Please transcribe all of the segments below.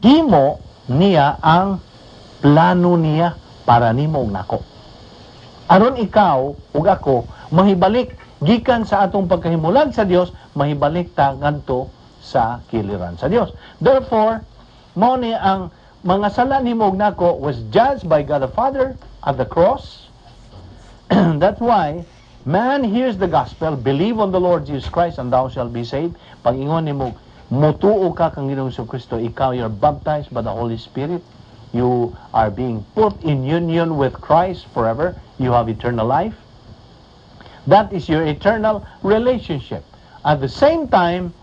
himo niya ang plano niya para nimo ug nako. Aron ikaw ug ako mahibalik gikan sa atong pagkahimulag sa Dios, mahibalik ta ngadto sa kiliran sa Dios. Therefore, mao ni ang mga sala nimo ug nako was judged by God the Father at the cross. That's why man hears the gospel, believe on the Lord Jesus Christ and thou shalt be saved. Pag ingon nimo mutuo ka kang Ginoong Kristo, ikaw you're baptized by the Holy Spirit. You are being put in union with Christ forever. You have eternal life. That is your eternal relationship. At the same time,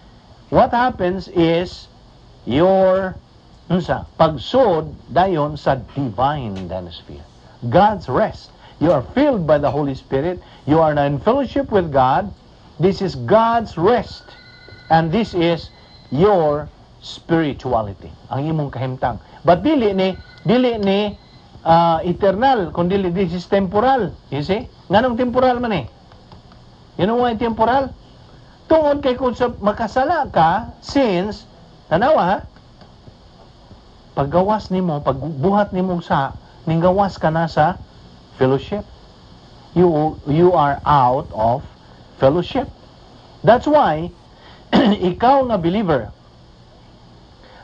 what happens is your pagsud dayon sa divine Dynasphere. God's rest. You are filled by the Holy Spirit. You are now in fellowship with God. This is God's rest. And this is your spirituality. Ang imong kahimtang. But dili ni eternal, kundi this is temporal. You see? Nganong temporal man eh? You know why temporal? Tungod kay kung makasala ka, since, tanawa ha, paggawas nimo, pagbuhat nimo sa, ninggawas ka na sa fellowship. You are out of fellowship. That's why, ikaw nga believer,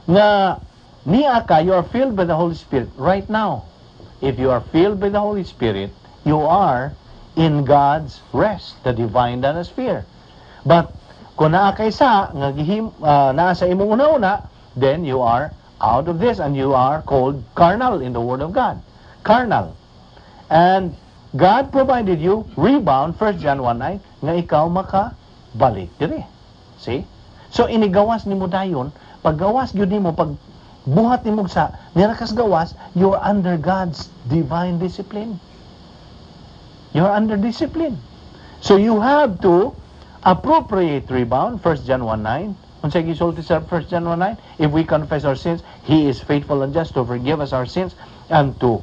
nga niya ka, you are filled by the Holy Spirit right now. If you are filled by the Holy Spirit, you are in God's rest, the divine Dynasphere. But kung naa kay sa nga naa sa imong una-una, then you are out of this and you are called carnal in the Word of God. Carnal. And God provided you rebound, 1 John 1:9, nga ikaw makabalik diri. See? So inigawas nimo dayon, paggawas gyud nimo, pag buhat nimo sa nirakas gawas, you are under God's divine discipline. You are under discipline. So you have to appropriate rebound, 1 John 1:9. Unsay gisulti sa 1 John 1:9? If we confess our sins, He is faithful and just to forgive us our sins and to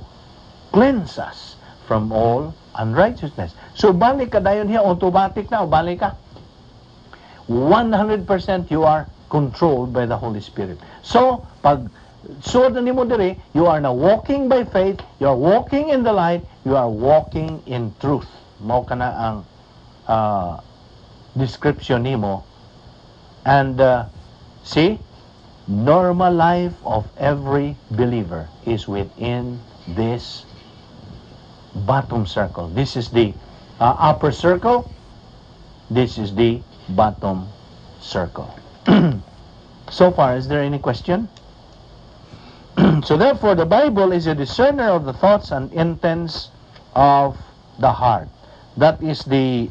cleanse us from all unrighteousness. So balik ka dayon here, automatic na, balik ka. 100% you are controlled by the Holy Spirit. So, pag so na nimo diri, you are now walking by faith, you are walking in the light, you are walking in truth. Mao kana ang description nimo. And see, normal life of every believer is within this bottom circle. This is the upper circle. This is the bottom circle. So far, is there any question? So therefore, the Bible is a discerner of the thoughts and intents of the heart. That is the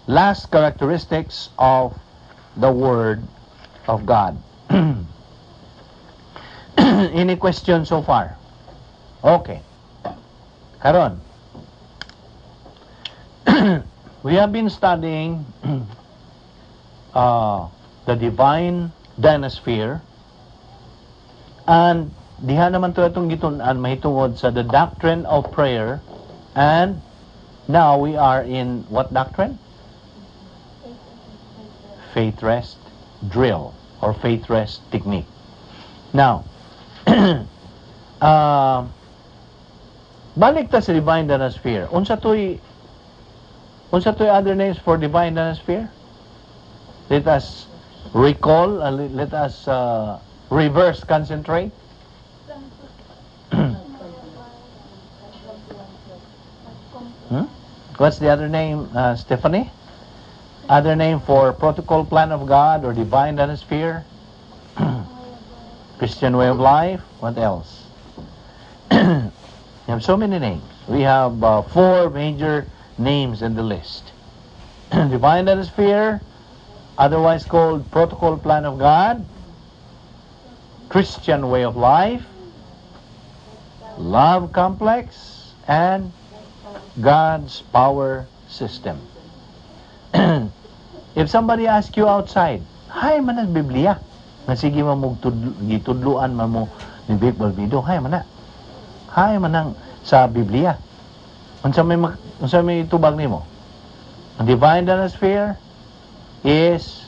last characteristics of the Word of God. Any question so far? Okay. Karon, we have been studying the divine Dynasphere. And diha naman to itong gitun-an mahitungod sa the doctrine of prayer. And now we are in what doctrine? Faith rest drill or faith rest technique. Now, balik ta sa divine Dynasphere. Unsa to'y other names for divine Dynasphere? Let us recall, let us reverse concentrate. What's the other name, Stephanie? Other name for protocol plan of God or divine Dynasphere? Christian way of life. What else? We have so many names. We have 4 major names in the list. Divine Dynasphere, otherwise called protocol plan of God, Christian way of life, love complex, and God's power system. If somebody asks you outside, hay man ang Biblia, nga sige mo gitudluan man mo ni Big Balbido, hay man ang sa Biblia. Unsa may tubag nimo? Ang divine Dynasphere is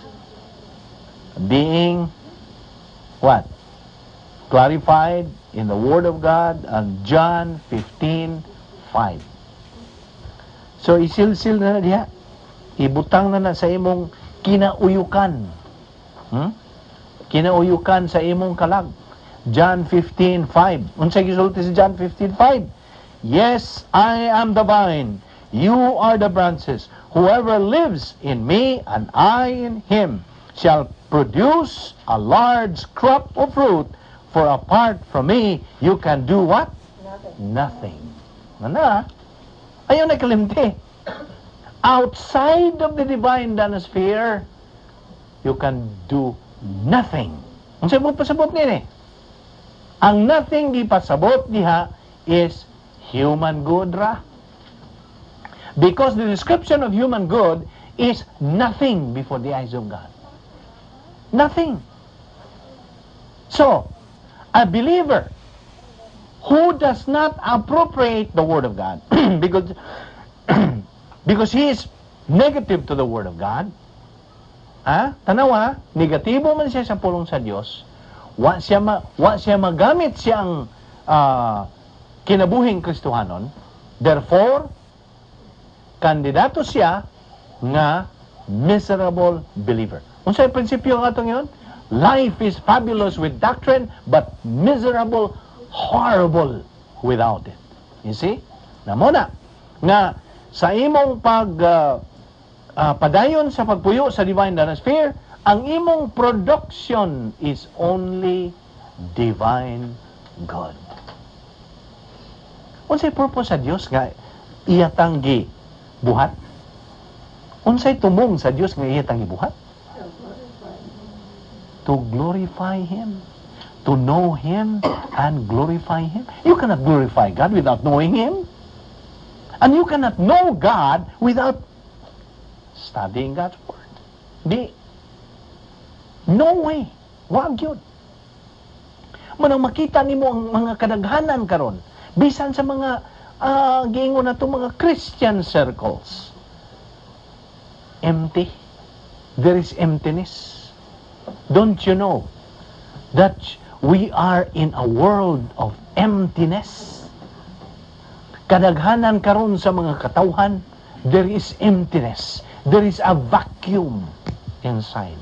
being what? Clarified in the Word of God on John 15:5. So isilsil na diha. Ibutang na sa imong kinauyukan. Kinauyukan sa imong kalag. John 15:5. Unsay gisulti sa John 15:5? Yes, I am the vine. You are the branches. Whoever lives in me and I in him shall produce a large crop of fruit. For apart from me, you can do what? Nothing. Nana, ayaw na kalimti. Outside of the divine Dynasphere, you can do nothing. Ang sabot pasabot nini. Ang nothing di pasabot diha is human good ra. Because the description of human good is nothing before the eyes of God. Nothing. So, a believer who does not appropriate the Word of God because he is negative to the Word of God, tanawa, negatibo man siya sa pulong sa Diyos, wa siya magamit siyang kinabuhing Kristohanon, therefore, kandidato siya nga miserable believer. Unsay prinsipyo nga itong yun? Life is fabulous with doctrine, but miserable, horrible without it. You see? Namuna, nga sa imong padayon sa pagpuyo sa divine Dynasphere, ang imong production is only divine good. Unsay purpose sa Dios nga iyatang buhat? Unsay tumong sa Dios nga iyatang buhat? To glorify Him, to know Him and glorify Him. You cannot glorify God without knowing Him. And you cannot know God without studying God's Word. No way. Wag yun. Manang makita nimo ang mga kadaghanan karon, bisan sa mga giingon na itong mga Christian circles. Empty. There is emptiness. Don't you know that we are in a world of emptiness? Kadaghanan karon sa mga katawhan, there is emptiness. There is a vacuum inside.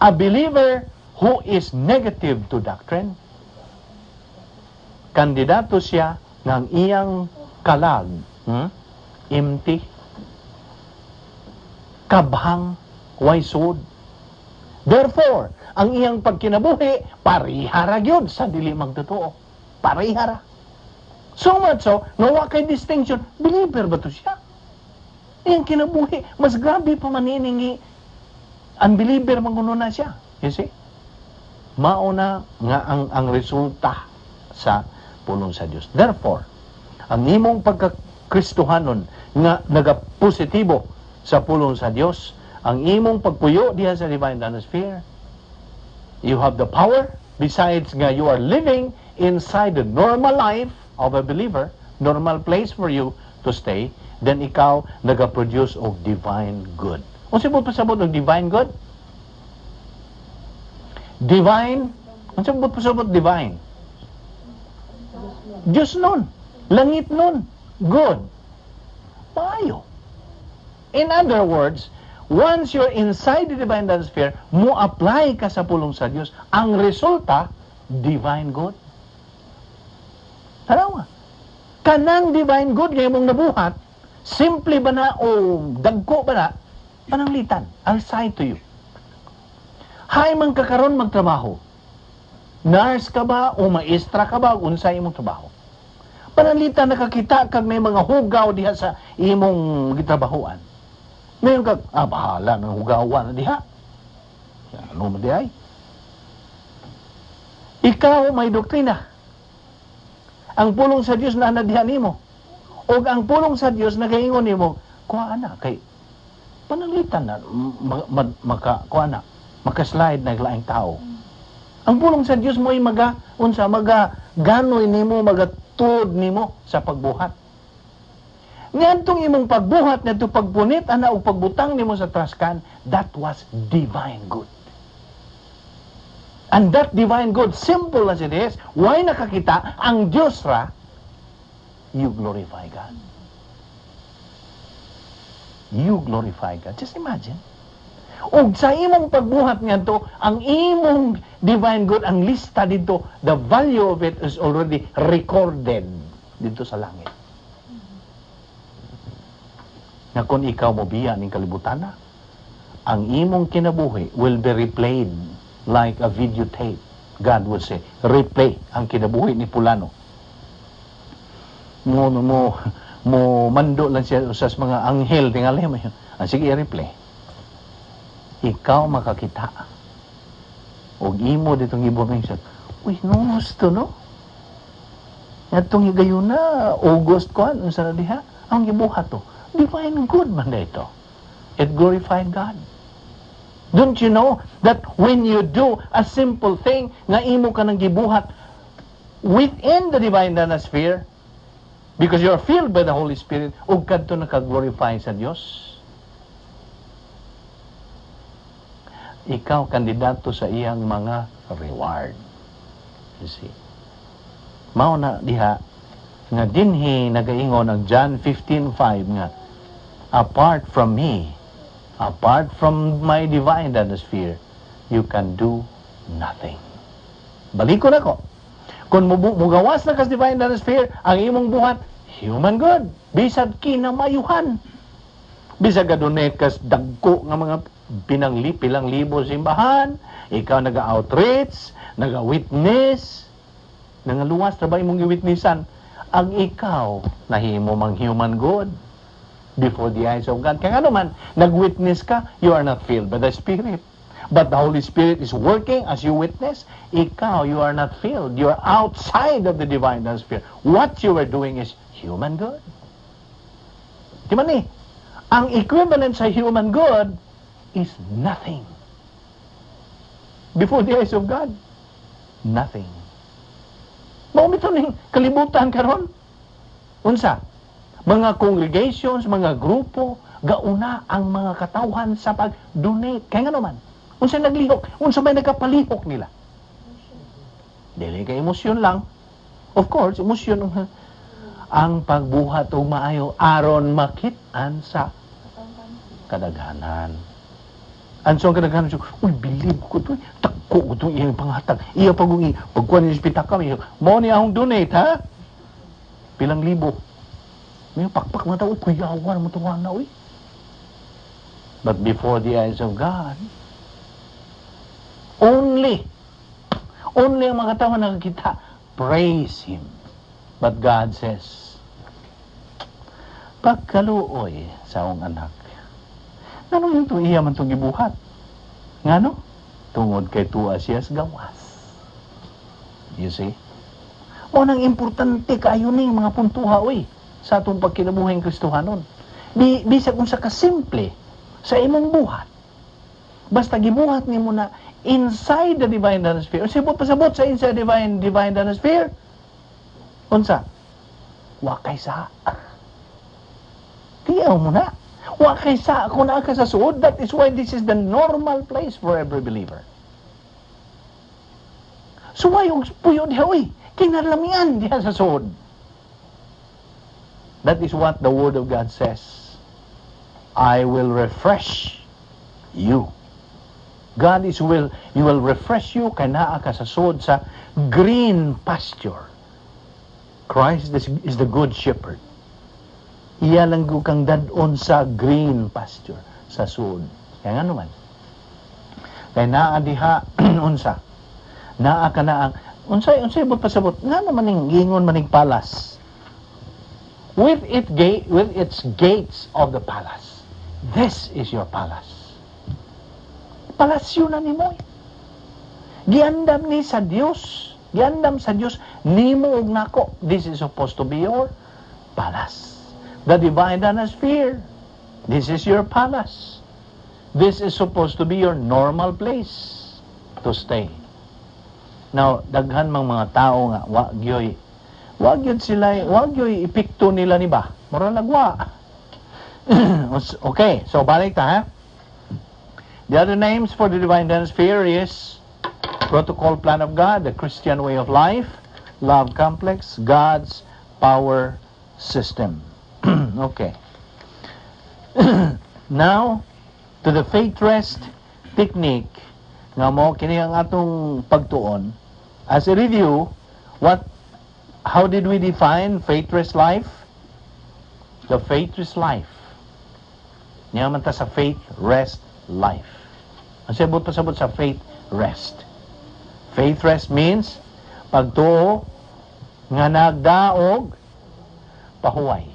A believer who is negative to doctrine, kandidato siya ng iyang kalag, empty, kabhang, waysod. Therefore, ang iyang pagkinabuhi, parihara gyud sa dili magtotoo. Parihara. So much so, nawa kay distinction, believer ba to siya? Iyang kinabuhi, mas grabe pa maniningi, unbeliever manguno na siya. You see? Mauna nga ang resulta sa pulong sa Dios. Therefore, ang imong pagkakristohanon nga nagapositibo sa pulong sa Dios, ang imong pagpuyo diha sa divine Dynasphere, you have the power, besides nga you are living inside the normal life of a believer, normal place for you to stay, then ikaw nagaproduce of divine good. Kung sabot pasabot ng divine good? Divine, kung sabot pasabot divine? Diyos nun, langit nun, good, maayo. In other words, once you're inside the divine Dynasphere, mo apply ka sa pulong sa Diyos, ang resulta, divine good. Tanawa, kanang divine good ngayon mong nabuhat, simple ba na o dagko ba na, pananglitan, I'll say to you. Hay man ka karon magtrabaho, nurse ka ba o maestra ka ba, unsay imong trabaho. Pananglitan nakakita kag may mga hugaw diha sa imong gitrabahoan. Ngayon kag, bahala ng hugawan na diha. Ano mo dihay? Ikaw may doktrina. Ang pulong sa Diyos na diha nimo. O ang pulong sa Diyos na kaingon nimo, kuha na, kay pananglitan na, makaslide na laing tao. Ang pulong sa Diyos mo ay ganoy nimo, magatud nimo sa pagbuhat. Ngadtong imong pagbuhat ngadto pagpunit ana og pagbutang nimo sa traskan, that was divine good. And that divine good, simple as it is, why nakakita ang Diyos ra, you glorify God. You glorify God. Just imagine. O sa imong pagbuhat nga to, ang imong divine good, ang lista dito, the value of it is already recorded dito sa langit. Na kung ikaw mo biya ng kalibutan na, ang imong kinabuhi will be replayed like a videotape. God would say, replay ang kinabuhi ni Pulano. Mo mando lang siya sa mga anghel, tingali mo yun. Sige, i-replay. Ikaw makakita. O imo ditong ibomeng siya, uy, no gusto, no? Itong higayon na, August ko, ano sa diha? Ang gibuhat to. Divine good man na ito. It glorified God. Don't you know that when you do a simple thing, nga imo ka ng gibuhat within the divine Dynasphere, because you are filled by the Holy Spirit, o kadto nakaglorify sa Diyos. Ikaw kandidato sa iyang mga reward. You see. Mao na diha nga dinhi nagaingon ang John 15:5 nga, apart from me, apart from my divine Dynasphere, you can do nothing. Balikon ako. Kung mugawas na kas divine Dynasphere, ang imong buhat, human good. Bisag kinamayuhan. Bisag adunay kas dagko nga mga pilang libo simbahan, ikaw naga-outreach, naga-witness, nangaluwas na ba imong i-witnessan? Ang ikaw, nahimo mang human good before the eyes of God. Kaya nga naman, nag-witness ka, you are not filled by the Spirit. But the Holy Spirit is working as you witness. Ikaw, you are not filled. You are outside of the divine Dynasphere. What you are doing is human good. Di man eh? Ang equivalent sa human good is nothing. Before the eyes of God, nothing. Maumito ning kalibutan karon. Unsa? Mga congregations, mga grupo, gauna ang mga katawhan sa pag-donate. Kaya nga naman, unsa naglihok, unsa may nagkapalihok nila. Dili kay emosyon lang. Of course, emosyon ang pagbuhat o maayo aron makit-an sa kadaghanan. Anso ang kadaghanan siya, uy, bilib ko ito, takko ko ito, iyang panghatag. Iya pagkuha niyo sa pitak kami, mo niya akong donate, ha? Pilang libo. May pakpak na tao, kuyawan mo tuwa na, uy. But before the eyes of God, only ang mga tao nakakita, praise Him. But God says, pagkaluoy sa akong anak, ano yung ito iya man itong gibuhat? Nga no? Tungod kay tuwa siya sa gawas. You see? O nang importante kayo ni mga puntuha, uy, sa atong pagkinabuhay ng Kristohanon. Bisag kung sa kasimple, sa imong buhat. Basta gibuhat ni mo na inside the divine Dynasphere. O sibot pasabot sa inside divine Dynasphere. Unsa? Wakay sa. Tiyaw mo na. Wakay sa ako na ka sa suod. That is why this is the normal place for every believer. So why yung puyo diha, uy, kinarlamian diha sa suod. That is what the Word of God says. I will refresh you. God is you will refresh you kay naa ka sa suod sa green pasture. Christ is the good shepherd. Iya lang kang dadon sa green pasture, sa suod. Kaya nga naman. Kaya naa diha, unsa? Naa ka na ang, unsay bot pasabot, nga naman ning gingon maning palas. With its gates of the palace. This is your palace. Palasyo na ni mo. Giandam ni sa Dios. Giandam sa Dios nimo ug nako. This is supposed to be your palace. The divine Dynasphere. This is your palace. This is supposed to be your normal place to stay. Now, daghan mang mga tao nga wag yoy ipikto nila ni ba? Mura lagwa. Okay, so balik ta ha. The other names for the divine Dynasphere is Protocol plan of God, the Christian way of life, love complex, God's power system. Okay. Now, to the faith rest technique, nga mo, kini ang atong pagtuon. As a review, how did we define faith rest life? The faith rest life. Niya man ta sa faith rest life. Ang sabot pasabot sa faith rest. Faith rest means pagtuo nga nagdaog pahuway.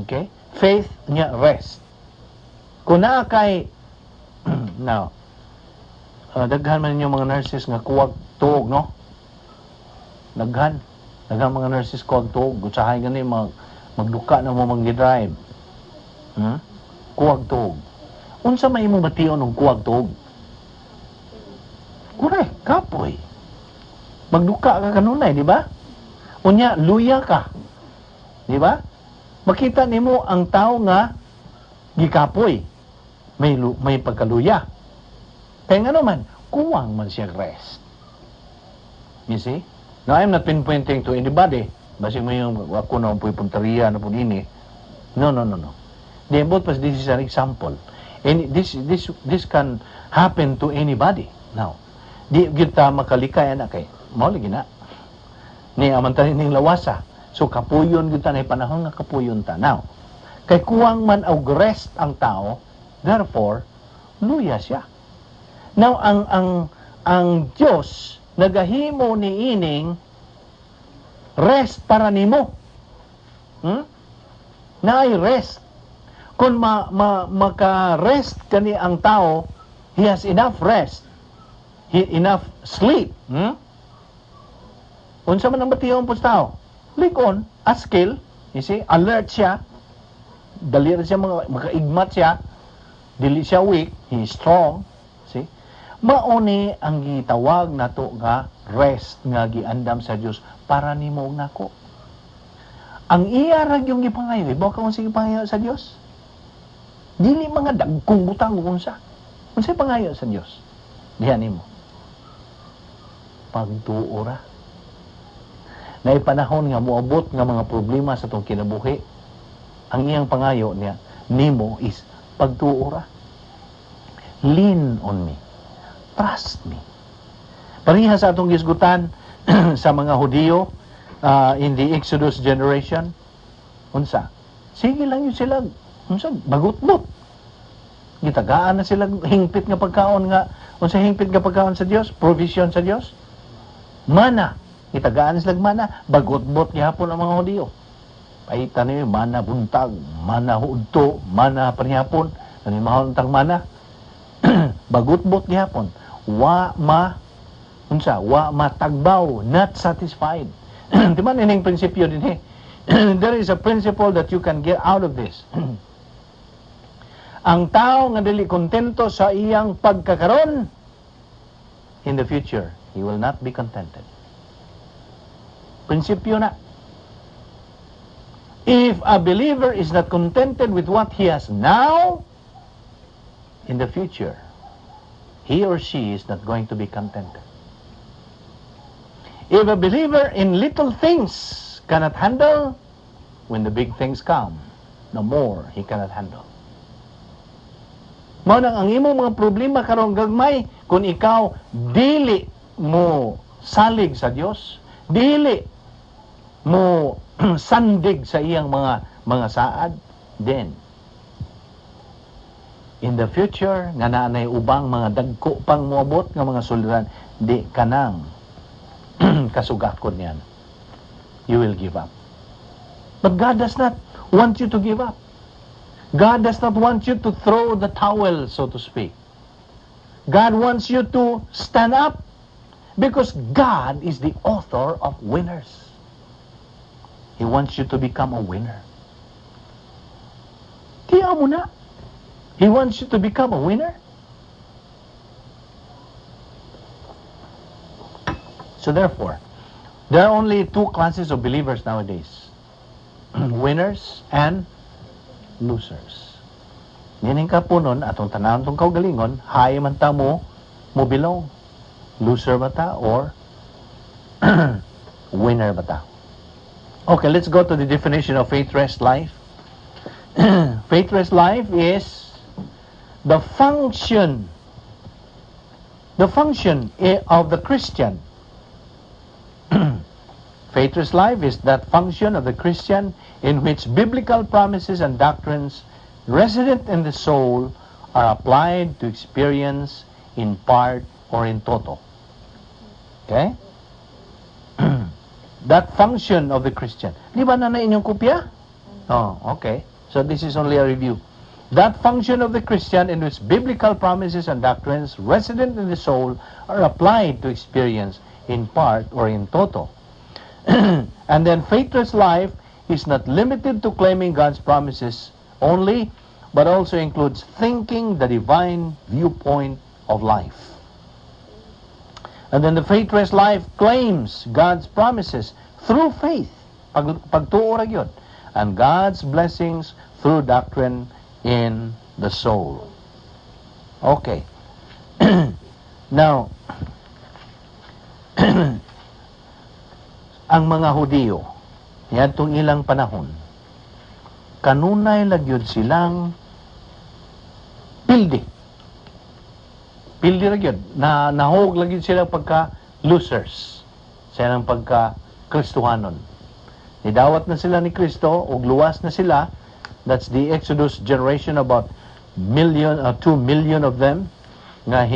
Okay? Faith nga rest. Kung naa kay now, daghan man ninyo mga nurses nga kuwag tuog, no? Daghan mga nurses kuwag tuog. Gutsahay gani magduka na mo mag-drive. Kuwag tuog. Unsa may imong bation ng kuwag tuog? Correct, kapoy. Magduka ka kanunay, di ba? Unya, luya ka. Di ba? Makita nimo ang tao nga gikapoy. May pagkaluya. Kaya nga naman, kuwang man siya rest. You see? Now, I'm not pinpointing to anybody. Basing mo yung ako na po punteriya na po dini. No. This is an example. And this can happen to anybody. Now, di kita makalikay na kay mao lagi na. Ni amantanin ning lawasa. So kapuyon kita na panahon nga kapuyon ta. Now, kay kuwang man og rest ang tao, therefore luya siya. Now ang Dios nagahimo ni ining rest para nimo. Naay rest. Kung maka-rest kani ang tao, he has enough rest. Enough sleep. Unsa man ang batiyon po sa tao? Likon, askil, you see, alert siya. Dali siya makaigmat siya. Dili siya weak, he is strong. See? Mauni ang gitawag nato nga rest nga giandam sa Dios para nimo ug nako. Ang iya ra yung gipangayo, ibaw ka sige pangayo sa Dios. Dili mga dagkong butang unsa. Unsay pangayo sa Dios? Diha nimo. Pagtuo ra. Na panahon nga moabot nga mga problema sa tong kinabuhi, ang iyang pangayo niya nimo is pagtuo ra. Lean on me. Trust me. Pareha sa atong gisgutan sa mga Hudiyo in the Exodus generation, unsa? Sige lang yun sila, unsa, bagot-bot. Gitagaan na sila hingpit nga pagkaon nga, unsa hingpit nga pagkaon sa Dios, provision sa Dios. Mana, gitagaan na sila mana, bagot-bot gihapon ang mga Hudiyo. Paita niyo, mana buntag, mana hudto, mana panihapon, nanimahon tang mana. Bagot-bot gihapon. Wa matagbaw, not satisfied. Di ba nining prinsipyo din eh? There is a principle that you can get out of this. Ang tao nga dili kontento sa iyang pagkakaron, in the future, he will not be contented. Prinsipyo na. If a believer is not contented with what he has now, in the future, he or she is not going to be contented. If a believer in little things cannot handle, when the big things come, no more he cannot handle. Mao nang ang imong mga problema karon gagmay kung ikaw dili mo salig sa Dios, dili mo sandig sa iyang mga saad, then in the future nga naanay ubang mga dagko pang moabot nga mga suliran, di kanang kasugakon yan. You will give up. But God does not want you to give up. God does not want you to throw the towel, so to speak. God wants you to stand up because God is the author of winners. He wants you to become a winner. Tiyaw mo na. He wants you to become a winner. So therefore, there are only two classes of believers nowadays. Winners and losers. Nining kapunon atong tanan tong kaugalingon, hay man ta mo belong. Loser ba ta or winner ba ta? Okay, let's go to the definition of faith-rest life. Faith-rest life is the function of the Christian. Faith-rest life is that function of the Christian in which biblical promises and doctrines resident in the soul are applied to experience in part or in total. Okay? That function of the Christian. Di ba na inyong kopya? Oh, okay. So this is only a review. That function of the Christian in which biblical promises and doctrines resident in the soul are applied to experience in part or in total. And then faithless life is not limited to claiming God's promises only, but also includes thinking the divine viewpoint of life. And then the faithless life claims God's promises through faith, pagtuo ra gyud, and God's blessings through doctrine in the soul. Okay. Now, ang mga Hudiyo, yadtong ilang panahon, kanunay lagyod silang pildi. Pildi lagyod. Nahog lagyod sila pagka losers. Silang pagka Kristohanon. Nidawat na sila ni Kristo, ug luwas na sila. That's the Exodus generation, about 2 million of them, nga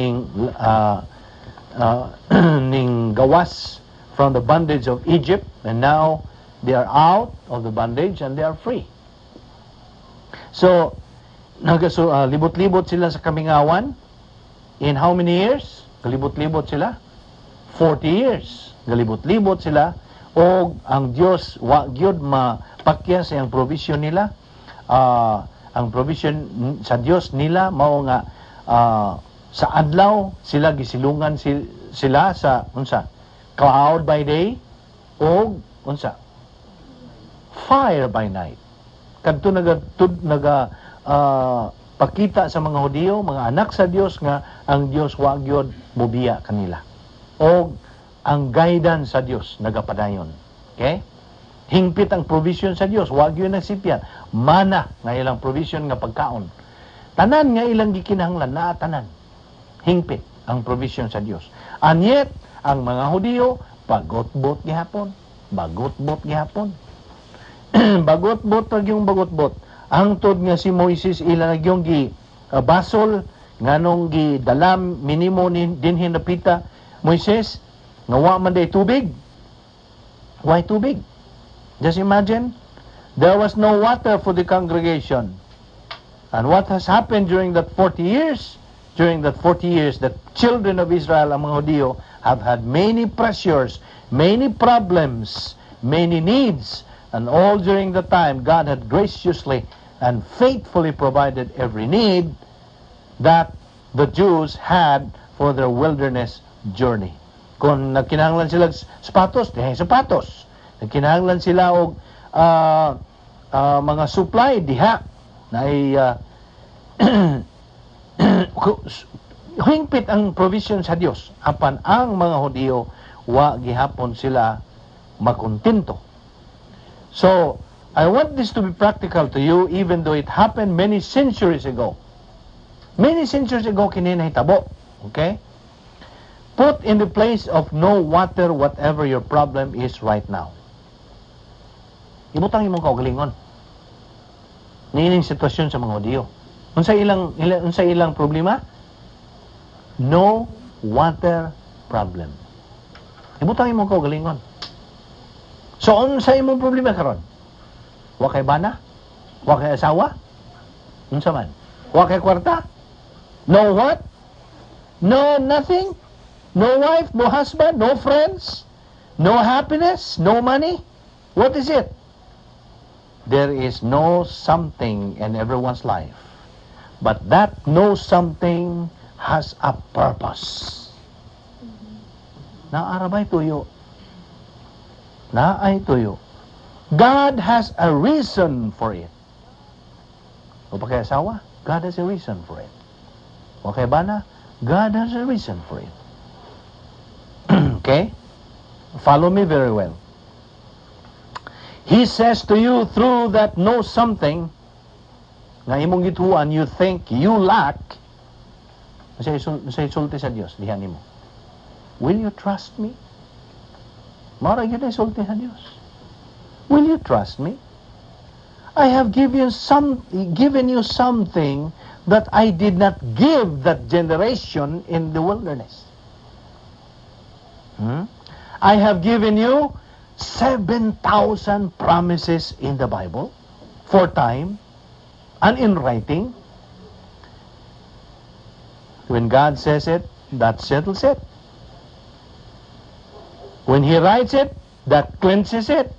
ning gawas from the bondage of Egypt, and now they are out of the bondage and they are free. So, libot-libot sila sa kamingawan. In how many years? Galibot-libot sila? 40 years. Galibot-libot sila. O ang Diyos, wa gyud mapakya sa ang provision nila. Ang provision sa Diyos nila, mao nga sa adlaw, sila gisilungan sila sa, unsa? Cloud by day, o unsa? Fire by night. Kadto pakita sa mga Hudiyo, mga anak sa Dios, nga ang Dios wa gyud mobiya kanila. O ang guidance sa Dios nagapadayon. Okay? Hingpit ang provision sa Dios, wa gyud nagsipyan. Mana nga ilang provision nga pagkaon. Tanan nga ilang gikinahanglan na tanan. Hingpit ang provision sa Dios. And yet, ang mga Hudiyo, bagot-bot gihapon. Bagot-bot gihapon. Bagot-bot pag yung bagot-bot. Ang tod nga si Moises ila nagyong basol nganong gi dalam minimo din hinapita Moises nga wa man day tubig. Why tubig? Just imagine, there was no water for the congregation. And what has happened during that 40 years? During that 40 years, the children of Israel, ang mga Hudiyo, have had many pressures, many problems, many needs, and all during the time, God had graciously and faithfully provided every need that the Jews had for their wilderness journey. Kung nagkinahanglan sila sapatos, dihay sapatos. Nagkinahanglan sila og mga supply, diha. Na ay hingpit ang provision sa Dios. Apan ang mga Hudiyo, wa gihapon sila makontento. So, I want this to be practical to you, even though it happened many centuries ago. Many centuries ago, kininahitabo. Okay? Put in the place of no water whatever your problem is right now. Ibutang imong kaugalingon. Niining sitwasyon sa mga Hudiyo. Unsa ilang problema? No water problem. Ibutang imong kaugalingon. So, unsa imong problema karon? Wa kay bana? Wa kay asawa? Unsa man? Wa kay kwarta? No what? No nothing? No wife, no husband, no friends, no happiness, no money? What is it? There is no something in everyone's life. But that no something has a purpose. Naarabay tuyo. Naay tuyo. God has a reason for it. O pa kay asawa? God has a reason for it. O kay bana? God has a reason for it. Okay? Follow me very well. He says to you through that know something, nga imong gituan, you think you lack, sa isulti sa Diyos, dihan mo. Will you trust me? Mara yun ay isulti sa Diyos. Will you trust me? I have given you something that I did not give that generation in the wilderness. I have given you 7,000 promises in the Bible, for time, and in writing. When God says it, that settles it. When He writes it, that cleanses it.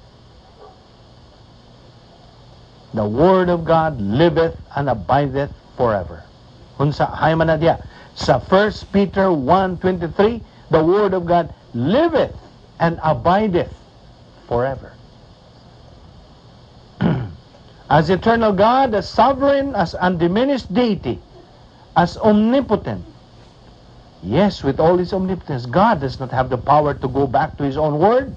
The Word of God liveth and abideth forever. Unsa hay man na diya. Sa 1 Peter 1:23, the Word of God liveth and abideth forever. As eternal God, as sovereign, as undiminished deity, as omnipotent. Yes, with all His omnipotence, God does not have the power to go back to His own Word.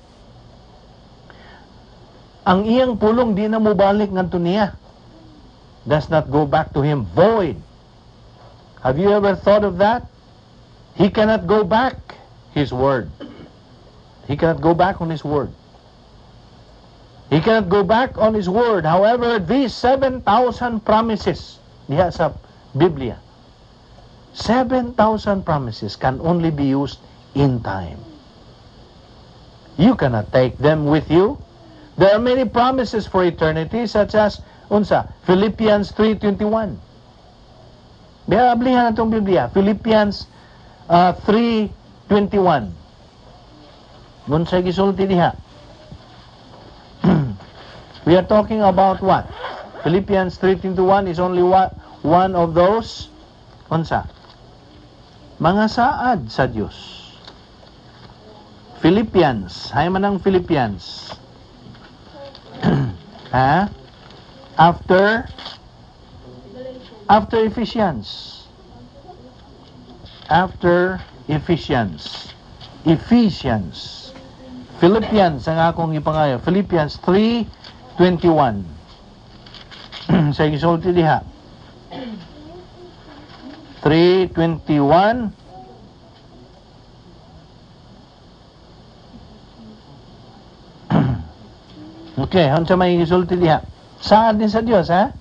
Ang iyang pulong di na mubalik ngadto niya. Does not go back to Him void. Have you ever thought of that? He cannot go back His Word. He cannot go back on His Word. He cannot go back on His Word. However, these 7,000 promises diha sa Biblia, 7,000 promises can only be used in time. You cannot take them with you. There are many promises for eternity, such as, unsa, Philippians 3:21. Ablihan na itong Biblia. Philippians 3:21. Unsa gisulti diha? We are talking about what? Philippians 3:21 is only one of those, unsa? Mga saad sa Diyos. Philippians. Hay man ang Philippians. After Ephesians. After Ephesians. Philippians ang akong ipangayo. Philippians 3:21. Sa gisulti diha. 3:21. Okay, unsa may gisulti diha? Saad din sa Dios, ha?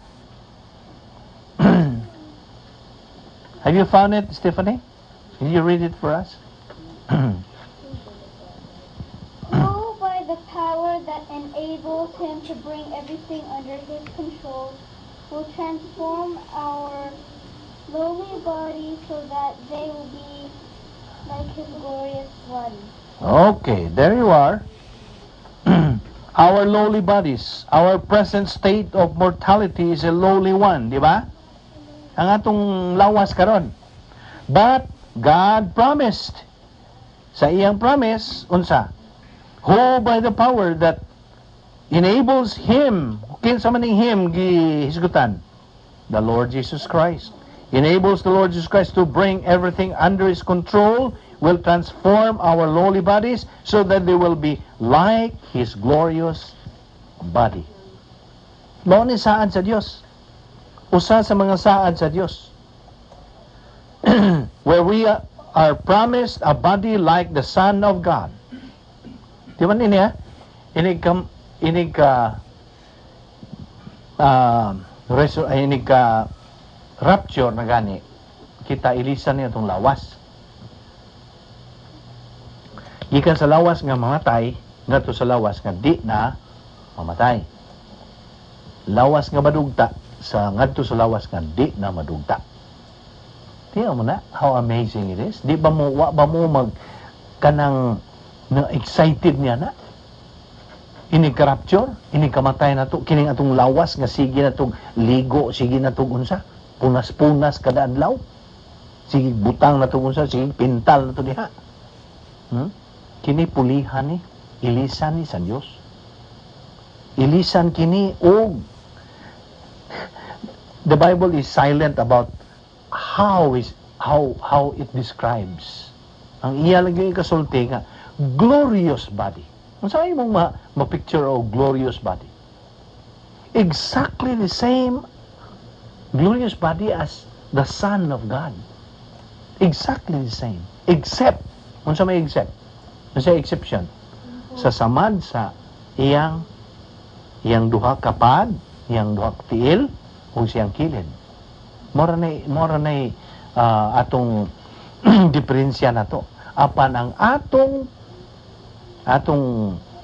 Have you found it, Stephanie? Can you read it for us? Who, by the power that enables Him to bring everything under His control, will transform our lowly bodies so that they will be like His glorious body. Okay, there you are. Our lowly bodies, our present state of mortality is a lowly one, di ba? Ang atong lawas karon. But God promised. Sa iyang promise, unsa? Who by the power that enables Him, kinsa man ning Him gihisgutan? The Lord Jesus Christ. Enables the Lord Jesus Christ to bring everything under His control, will transform our lowly bodies so that they will be like His glorious body. Mao ni saad sa Dios. Usa sa mga saad sa Dios. Where we are promised a body like the Son of God. Di ba niya? Inig ka rapture na gani. Kita ilisan niya itong lawas. Gikan sa lawas nga mamatay, ngadto sa lawas nga di na mamatay. Lawas nga madugta sa ngadto sa lawas nga di na madugta. Tiyo mo na how amazing it is. Di ba mo mag kanang na excited niya na? Ini ka-rapture, ini kamatay na to, kining atong lawas nga sige na tong ligo, sige na tong unsa, punas-punas kada adlaw. Sige butang na tong unsa, sige pintal na to diha. Kini pulihan ni, ilisan ni sa Dios. Ilisan kini og the Bible is silent about how it describes. Ang iya lang yung ikasulti nga glorious body. Kung saan mong ma-picture o glorious body? Exactly the same glorious body as the Son of God. Exactly the same. Except, kung saan may except? Kung saan exception? Sa samad sa iyang duha kapad, iyang duha tiil, o siyang kilid. Mora na atong diferensya na to. Apan ang atong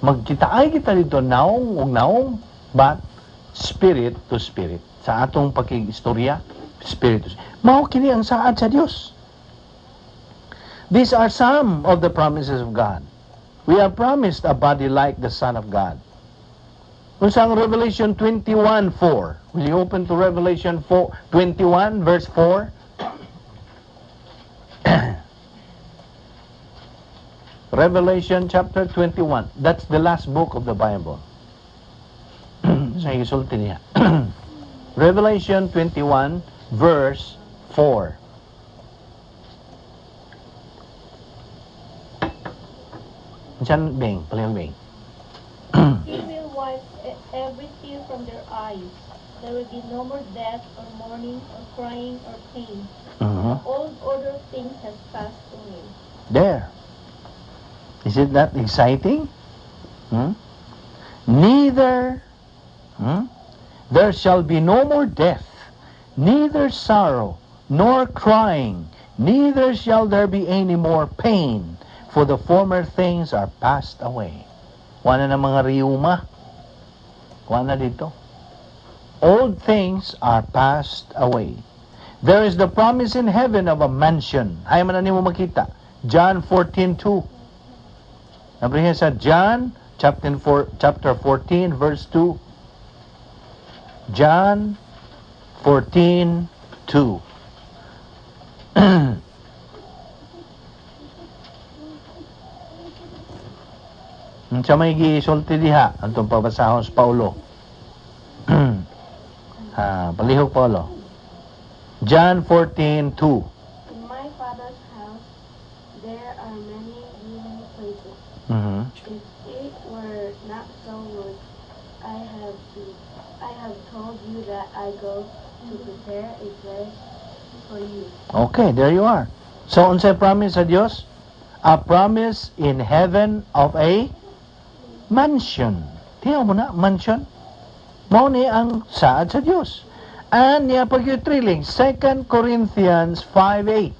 magkitaay kita dito naong, but spirit to spirit. Sa atong pakig-istorya, spirit to spirit. Mao kini ang saad sa Dios. These are some of the promises of God. We are promised a body like the Son of God. Kung sa Revelation 21:4, will you open to Revelation 21, verse 4? Revelation chapter 21. That's the last book of the Bible. Sa isulti niya. Revelation 21, verse 4. Diyan, Bing, palihog Bing. He will wipe every tear from their eyes. There will be no more death or mourning or crying or pain. All other things have passed away. There. Is it that exciting? Neither, there shall be no more death, neither sorrow, nor crying, neither shall there be any more pain, for the former things are passed away. Wala na mga riyuma. Wala na dito. Old things are passed away. There is the promise in heaven of a mansion. Hay man mo makita. John 14:2. Nabrihin sa John chapter 14 verse 2. John 14:2. Sa may gisulti diha antong pabasahon sa Paulo. Palihog Paulo. John 14:2. In my Father's house there are many dwelling places. If it were not so, Lord, I have told you that I go to prepare a place for you. Okay, there you are. So, unsay promise sa Dios? A promise in heaven of a mansion. Tingnan mo na, mansion. Mao ni ang saad sa Dios. And niya pag-triling, 2 Corinthians 5:8.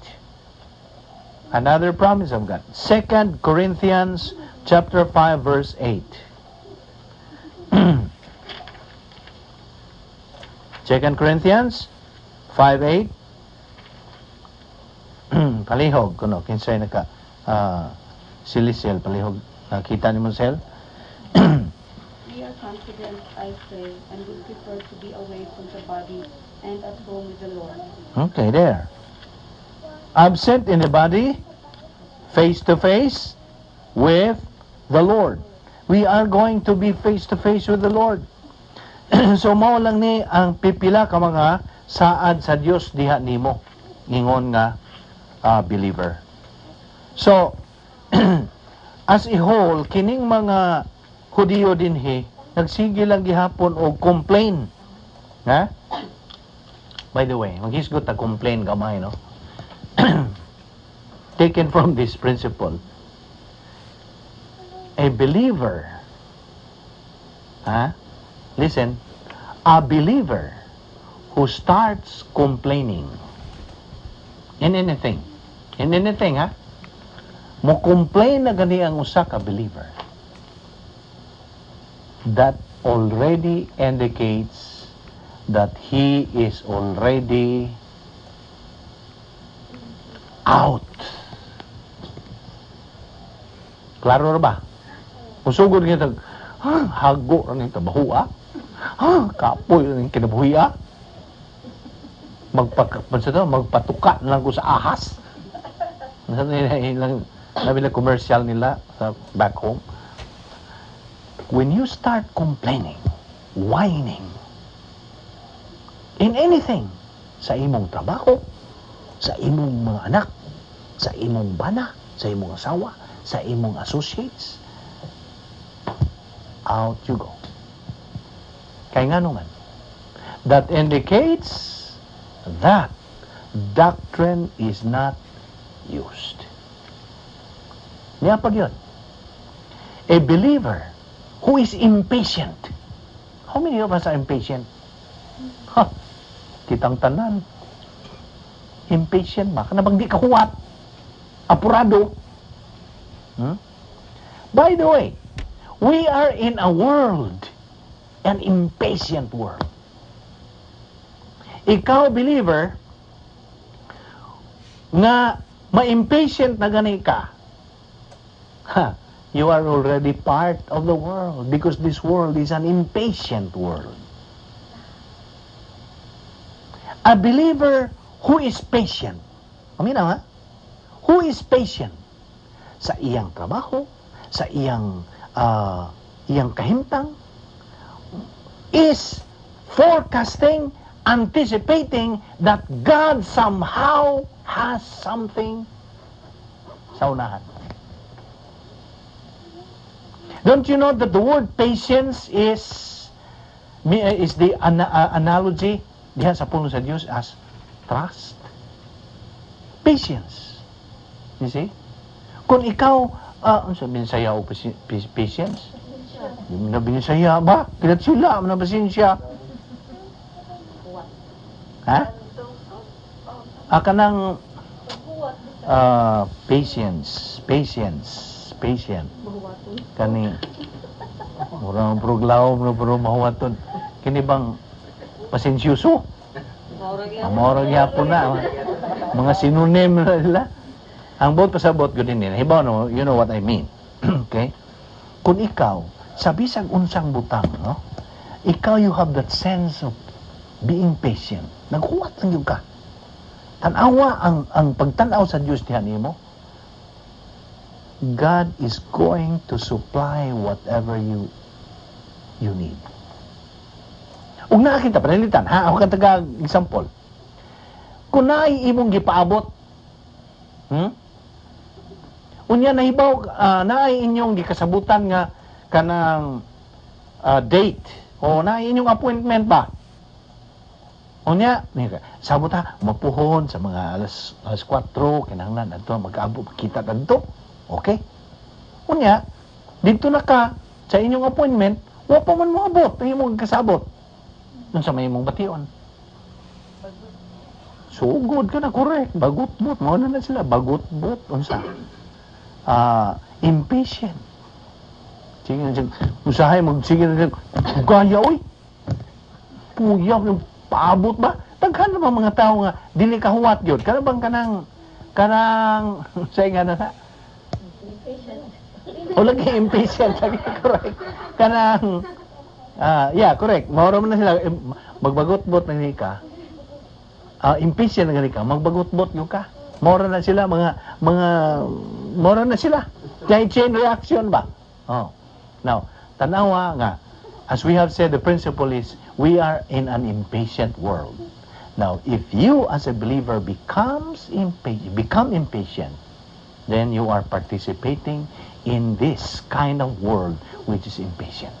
Another promise of God. 2 Corinthians chapter 5 verse 8. 2 Corinthians 5:8. Palihog kuno kinsay naka silisel palihog nakita ni mo sel. We are confident, I say, and would prefer to be away from the body and at home with the Lord. Okay, there. Absent in the body, face to face with the Lord. We are going to be face to face with the Lord. So mao lang ni ang pipila ka mga saad sa Dios diha nimo ingon nga believer. So as a whole kining mga Hudiyo dinhi nagsige lang gihapon og complain. Ha? By the way, maghisgot ta complain gamay no. Taken from this principle. A believer, listen, a believer who starts complaining in anything, mo complain na gani ang usa ka believer, that already indicates that he is already out. Klaro ba? Musugod kita, hago rin yung tabahua. Kapoy rin yung kinabuhiya. Magpatuka lang ko sa ahas. Nabi na commercial nila sa back home. When you start complaining, whining, in anything, sa imong trabaho, sa imong mga anak, sa imong bana, sa imong asawa, sa imong associates, out you go. Kaya nga naman, that indicates that doctrine is not used. Niya pag yun. A believer who is impatient. How many of us are impatient? Ha! Kitang tanan. Impatient ba? Kana bang di kahuwat? Apurado. By the way, we are in a world, an impatient world. Ikaw, believer, nga ma-impatient na gani ka, you are already part of the world because this world is an impatient world. A believer who is patient, aminaw ha? Who is patient sa iyang trabaho, sa iyang kahimtang, is forecasting, anticipating that God somehow has something sa unahan. Don't you know that the word patience is the analogy diha sa puno sa Diyos as trust? Patience. You see? Kung ikaw, sabihin saya o patience? Yung nabihin saya ba? Kilat sila, manabasin siya. Ha? Kanang patience. Kani murang proglaw, murang mahuwaton. Kini bang pasensyoso? Murang yapon na. Mga synonym na sila. Ang bot pasabot gud din. Hibaw no, you know what I mean. Okay? Kung ikaw sa bisag unsang butang, no? Ikaw you have that sense of being patient. Naghuwat lang yung ka. Tanawa ang pagtanaw sa Diyos dihan nimo. God is going to supply whatever you need. Ug nakita panalitan, ha? Ako kang example. Kung naay imong gipaabot, unya nahibaw, naay inyong gikasabutan nga kanang date o naay inyong appointment ba? Unya, sabot ha, mapuhon sa mga alas 4, kinahanglan adto mag-abot kita kadto. Okay? Unya, dito na ka sa inyong appointment, wa pa man mo abot, ang imong kasabot. Dun sa may imong bation. So good ka na, correct. Bagot-bot, mao na sila, bagot-bot unsa? Impatient. Sige, usahay sige na gaya oy. Puyaw yung paabot ba? Daghan naman mga tao nga dili kahuwat gyud. Kana bang kanang say nga na o lagi impatient lagi, correct. Kanang yeah, correct. Mauro man na sila magbagot-bot na ni ka. Impatient na ka, magbagot-bot yung ka. Mauro na sila mauro na sila. Chain reaction ba? Oh. Now, tanawa nga, as we have said, the principle is we are in an impatient world. Now, if you as a believer become impatient, then you are participating in this kind of world which is impatient.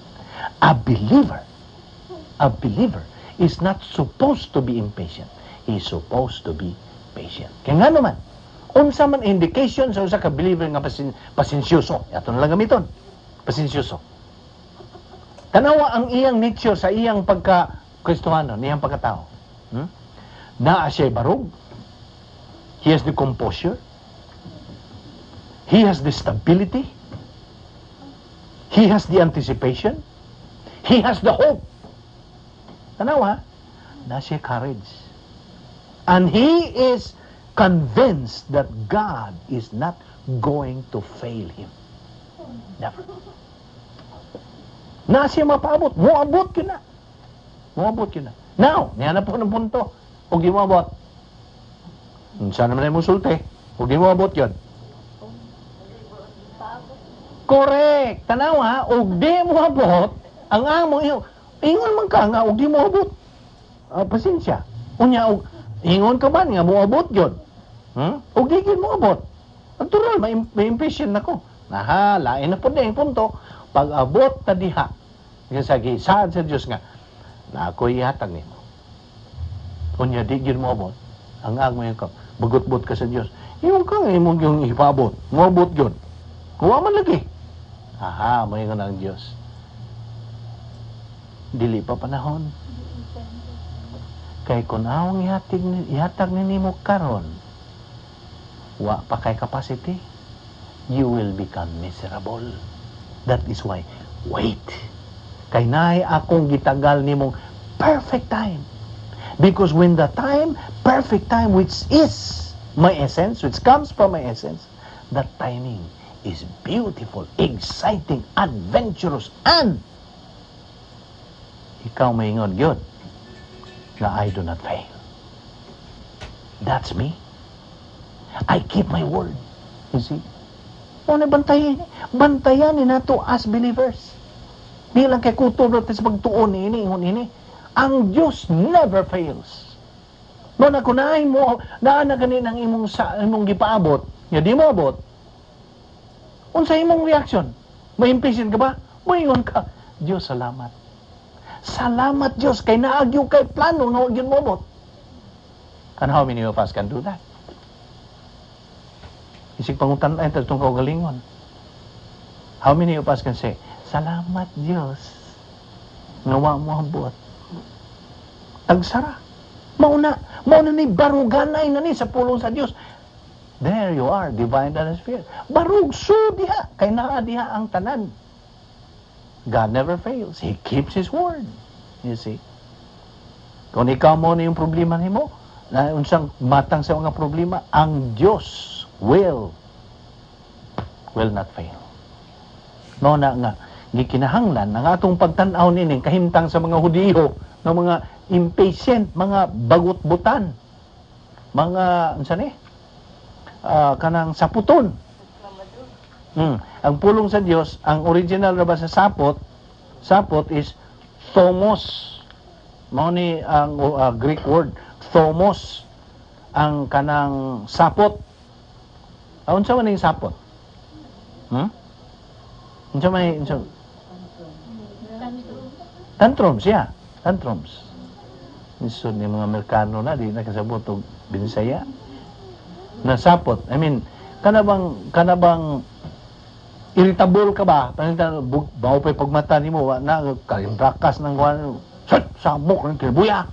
A believer is not supposed to be impatient. He is supposed to be patient. Kaya nga naman, unsa man indication sa usa ka believer nga pasensyoso. Ato na lang gamiton. Pasensyoso. Tanawa ang iyang nature sa iyang pagka-Kristohano, niyang pagkatao. Naa siya barog. He has the composure. He has the stability. He has the anticipation. He has the hope. Tanawa, na siya courage. And he is convinced that God is not going to fail him. Never. Na siya mapaabot. Muabot yun na. Now, niyan na po ng punto. Huwag di mo abot. Saan naman ay musulte? Huwag di mo abot yun. Correct. Tanawa, huwag di mo abot. Ang among iyo. Ingon man ka nga, huwag di mo abot. Pasensya. Unya, ingon ka ba nga mo abot yun? Huwag di mo abot. Natural, may impatient ako. Aha, lain na po na yung punto. Pag abot na diha, sa gisaad sa Diyos nga, na ako'y ihatag nimo. Kunya, di yun mo abot. Ang mo yung bagot-bot ka sa Diyos. Yung kang imong yung ipabot. Mabot yun. Kuha man lagi. Aha, mo yung ng Diyos. Dili pa panahon. Kay kung awang ihatag nimo karon, wa pa kay capacity, you will become miserable. That is why, wait. Kay naay akong gitagal nimong perfect time. Because when the time, perfect time, which is my essence, which comes from my essence, that timing is beautiful, exciting, adventurous, and ikaw maingon yun na I do not fail. That's me. I keep my word. You see? Ano bantayan ni nato as believers. Di lang kay kuto natin sa pagtuon ini. Ang Diyos never fails. No na kunain mo, naan na ganin ang imong gipaabot, ya di mo abot. Unsa imong reaction? May impatient ka ba? Moingon ka, Diyos salamat. Salamat Diyos kay naagyo kay plano no gyud mo abot. And how many of us can do that? Isig pangutan ay itong kaugalingon. How many of us can say, salamat Diyos, nawa mo abot. Tagsara. Mauna ni baruganay na ni sa pulong sa Diyos. There you are, divine Dynasphere. Barugso diha, kay naa diha ang tanan. God never fails. He keeps His word. You see? Kung ikaw mo na yung problema nimo, na unsang matang sa mga problema, ang Diyos will not fail. No na nga, gikinahanglan ang atong pagtan-aw nining kahimtang sa mga Hudiyo, ng mga impatient, mga bagot-butan, mga unsa ni? Kanang saputon. Ang pulong sa Dios, ang original na ba sa sapot is thomos. Mao ni ang Greek word, thomos, ang kanang sapot. Unsa man ning sapot? Unsa may tantrums, yeah. Tantrums. Isod ni mga Amerikano na di nakasabot og Binisaya. Nasapot. I mean, kanabang irritable ka ba? Panitan bawo pay pagmata nimo na kalimbrakas nang kuan. Sabok ng kirbuya.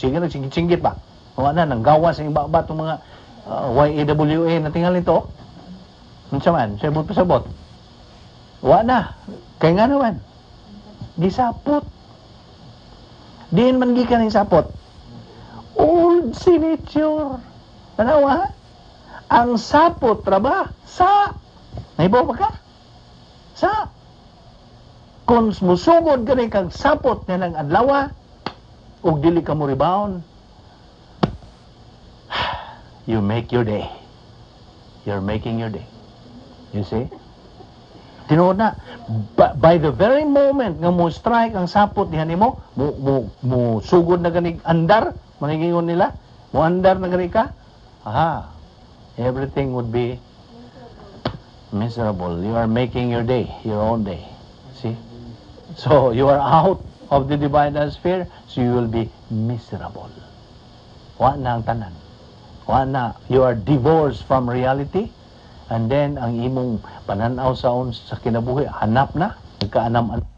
Sige na singit ba? Wala na nang gawas ang iba tong mga YAWA na tingal nito. Unsa man, sabot pasabot. Wa na. Kay nga naman. Gisapot. Diin man gikan ning sapot. Old signature. Tanawa. Ang sapot traba sa naibaw ba ka? Sa kung musugod gani kang sapot nga nang adlaw ug dili ka mo rebound, you make your day. You're making your day. You see? Tinuod na, by the very moment nga mo strike ang sapot diha nimo, mo sugod na ganig andar, manigingon nila, mo andar na gani ka, everything would be miserable. You are making your day, your own day. See? So, you are out of the divine Dynasphere, so you will be miserable. Wa na ang tanan. Wa na. You are divorced from reality. And then, ang imong pananaw sa kinabuhi, hanap na, nagkaanam-anam.